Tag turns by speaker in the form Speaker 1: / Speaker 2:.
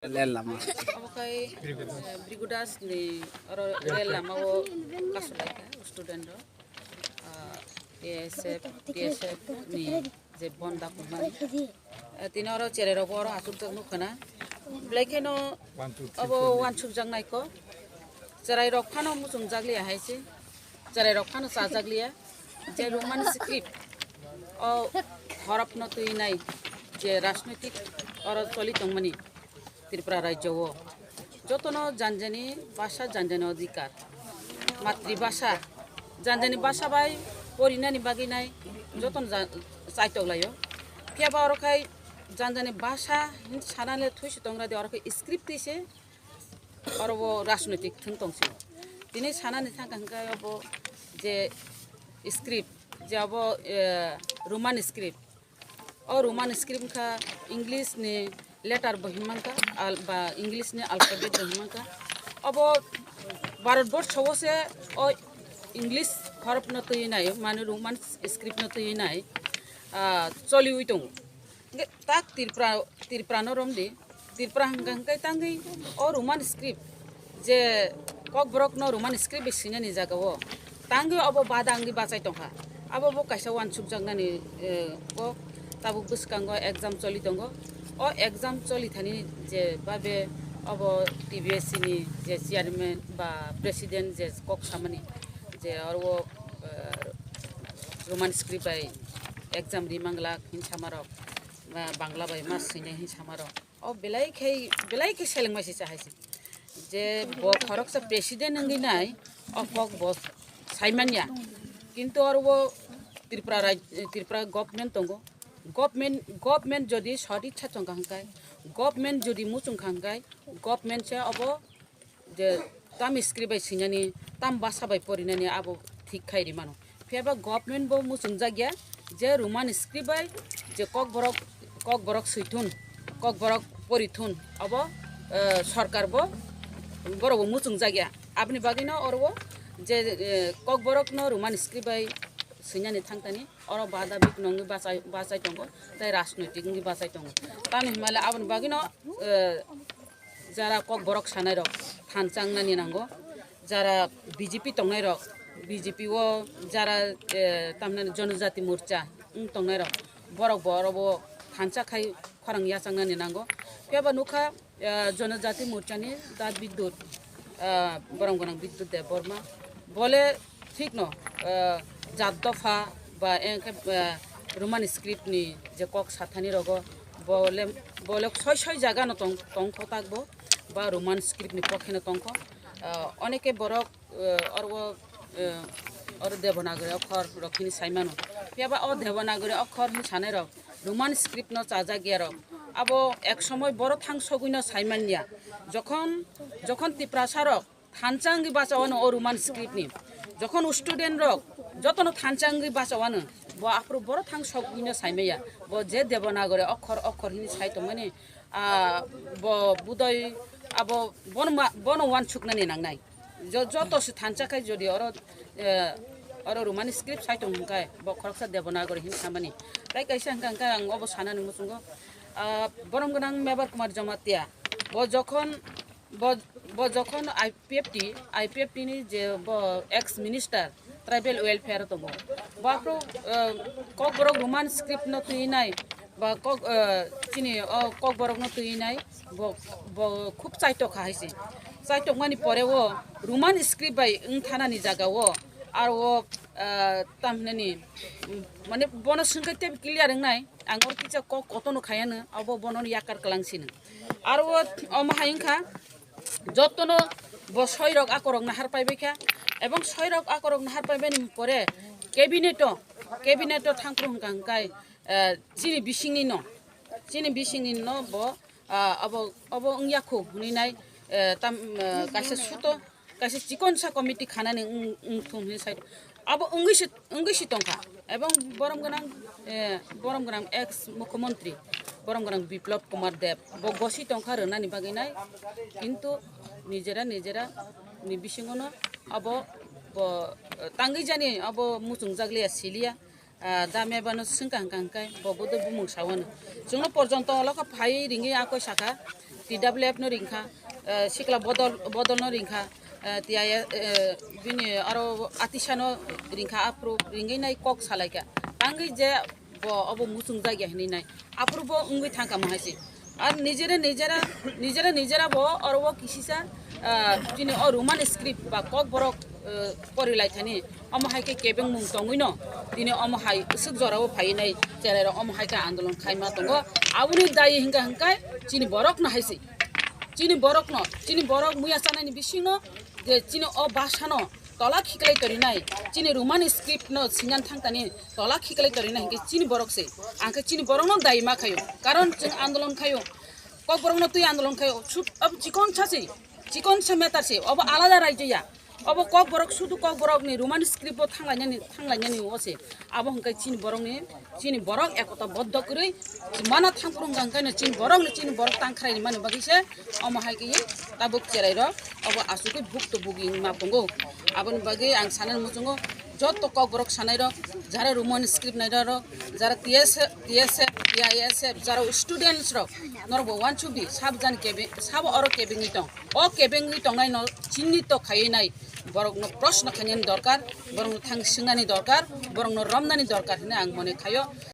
Speaker 1: Rel lama.
Speaker 2: Abakai Brigudas ni rel lama wo Kasuthanio student ro TSF ni je bonda kumani tinoro cherero boro atur jang nukana blaikeno abo wansuk jang naiko cerai rok phano musung jaglia haise cerai rok phano sa jaglia je roman script o horapno tui nai je রাজনৈতিক और चलित money Tripura राज्य जतनो जानजानी भाषा जानजानी अधिकार मातृभाषा जानजानी भाषा bye परिनानी बागिनाय जतन साइटलायो केबा अरखाय जानजानी भाषा सानाले थुइसे दंग्रा दे अरखाय स्क्रिप्ट दिसे और वो राजनैतिक थंतंसे दिनै सानानि थांखांगाय अबो जे स्क्रिप्ट जे अबो रोमान स्क्रिप्ट और रोमान स्क्रिप्ट का इंग्लिश ने लेटर बहिमान का बा इंग्लिश ने अल्फाबेट बहिमान का अब भारतवर्ष से और इंग्लिश हरफ न तो ये नहीं माने रोमान स्क्रिप्ट न तो ये नहीं चली हुई तो ताक तिरप्रा न रोम दे तिरप्रा हंगांग कई तांगी और रोमान स्क्रिप्ट जे कक ब्रक न रोमान स्क्रिप्ट बेसिने नहीं जागा वो तांगी अब बादांगी बाचाई तो हा अब वो कैसा वन सुख जगना ने को ताबुक बुसकांगो एग्जाम चली दंगो और एग्जाम चली थानी जे बाबे अब टीबीएससी नि जे चेयरमैन बा प्रेसिडेंट जे कक सामनी जे और वो रोमान स्क्रिप्ट बाय एग्जाम रिमांगला हिंसामारो बांग्ला बाय मास सिने हिंसामारो और बेलाय के सेलेंग मासे चाहायसे जे ब खरक से प्रेसिडेंट नंगी नाय और कक बस साइमानिया किंतु और वो त्रिपुरा गवर्नमेंट दंगो गवर्नमेंट जदि सदी छाचंगांगाय गवर्नमेंट जदि मुचुंगांगाय गवर्नमेंट से अब जे ताम स्क्रिप्ट बाय सिनानि ताम भाषा बाय परिनानि अब ठीक खायरि मानो फेबा गवर्नमेंट बो मुचुंजा गया जे रोमान स्क्रिप्ट बाय जे कक बरक सैथुन कक बरक परिथुन अब सरकार बो बरबो मुचुंजा गया आपनि बागिनो अरबो जे कक बरक न रोमान स्क्रिप्ट बाय सिनानि थांतानि और बादा बिक नंगी बासाय दंगो ताय राजनैतिक नि बासाय दंगो तानि हिमाले आबन बागिनो जारा कक बरक सानाय रक थानचांगनानि नांगो जारा बीजेपी तंगनाय रक बीजेपी वो जारा तामने जनजाति मोर्चा तंगनाय रक बरबो थानचा खाय खरंग याचांगनानि नांगो केबा नुखा जनजाति मोर्चानि दा विद्युत बरंगनां विद्युत देबबर्मा बोले ठीक न जात दफा बा रोमान स्क्रिप्ट नि जे कक साथानि रग बोले छय जागा न तंख ताकबो बा रोमान स्क्रिप्ट नि पखे न तंख अनेके बरक और देवनागरी अक्षर रखिनि साइमानो पेबा ओ देवनागरी अक्षर नि साने रक रोमान स्क्रिप्ट न चाजा गिया रक अब एक समय बड़ थां सगुइन साइमानिया जखन तिप्रासारक थानचांगी बाचावानो ओ रोमान स्क्रिप्ट नि जखन स्टूडेंट रक जतन थानचांगी बाचावानो ब आप्रो बड़ थां सगुइन साइमाया ब जे देवनागरी अक्षर हिनि साइतो माने ब बुदय अब बन वान सुकनानि नांनाय जतस थानचाखाय जदि और रोमान स्क्रिप्ट साइतो हंकाय ब खरकसा देवनागरी हिनि सामानि ताय कैसे हंका आं अब सानानि मुसुंगो बरम गोनां मेबर कुमार जमातिया ब जखन आईपीएफटी नि जे ब एक्स मिनिस्टर ट्राइबल वेलफेयर दङ बाफ्रो कक बरक रोमान स्क्रिप्ट न तुइनाय बा कक चिनि कक बरक न तुइनाय ब खूब चाइतो खाहायसे चाइतो मानि परे वो रोमान स्क्रिप्ट बाय थानानि जागावो आरो वो तामनेनि माने बन संखैते क्लियर नाय आं और किचा कक कतनो खायानो अब बनन याकार कलांसिनो आरो अमहायंखा जतनो ब सयरक आकरक नाहार पाइबेखा एवं सयरक आकरक नाहार पाइबेनि परे कैबिनेट थांख्रो हंकाय चिनि बिसिंनि न ब अब अंयाखौ हुनिनाय ताम कासे सुतो कासे चिकनसा कमिटि खानानि थुमनि साइड अब अंगिसि तंखा एवं बरम गोनां एक्स मुख्यमंत्री बरम गोनां बिप्लब कुमार देव ब गसि तंखा रनानि बागिनाय किंतु निजेरा नि बिसिङनो अब तांगै जानि अब मुचुं जाग्लिया सिलिया दामेबानो सिंकांकांकाय बबोदो बुमुंसावनो जोंनो पर्यन्त अलका फाइ रिङि आको साखा TWF no ringkha sikla bodol no ringkha tiaya bini aro atisano ringkha apro ringai nai kok salaika tangi je bo obo musung jagya hini nai apro bo ungui thangka mahasi আর নিজেরা bo অরব কিসিসা যিনি Roman script বা cock বরক পরিলাই Thani অমহাইকে কেবেং মুং তংইনো দিনে অমহাই সুক জরাও ফাইনাই চেরার অমহাইকে আন্দোলন Khaimah দङ আবুনি দায়ী হিংকা হিংকাই চিনি বরক না হাইসি চিনি বরক মুয়া চানাইনি বিসিনো যে চিনি অ বাসানো তলা খিকলাই তরিনাই চিনি রোমান স্ক্রিপ্ট ন সিনান থাংতানি তলা খিকলাই তরিনাই হিংকে চিনি বরকসে আংকে চিনি বরক ন দায়ী মা খায়ো কারণ जों আন্দোলন খায়ো কক বরক ন তুই আন্দোলন খায়ো अब চিকন সে মেটারসে अब আলাদা রাজ্যয়া अब কক বরক শুধু কক বরক নি রোমান স্ক্রিপ্ট থাংলাইনানি ওসে আবো হিংকে চিনি বরক একতা বদ্ধ করে মানা থাংপুরং গাंगायनो চিনি বরক তাংখারাইনি माने बागिसे अमहायके ताबुक चेराइरो अब आसुके भुक्त बुगि मा दंगो आबन बागि आं सानन मुजुंगो जत কক বরক সানাইरो যারা রোমান স্ক্রিপ্ট নাইरो যারা TSF যারা স্টুডেন্টস র নরবো ওয়ান চুবি সাবজান কেবে সাব অর কেবেंनि दं अ केबेंनि दंनाय न चिन्नि तो खायनाय बरकनो प्रश्न खायनायनि दरकार बरकनो थांसिंनानि दरकार बरकनो रमनानि दरकार होनना आं मने खायो।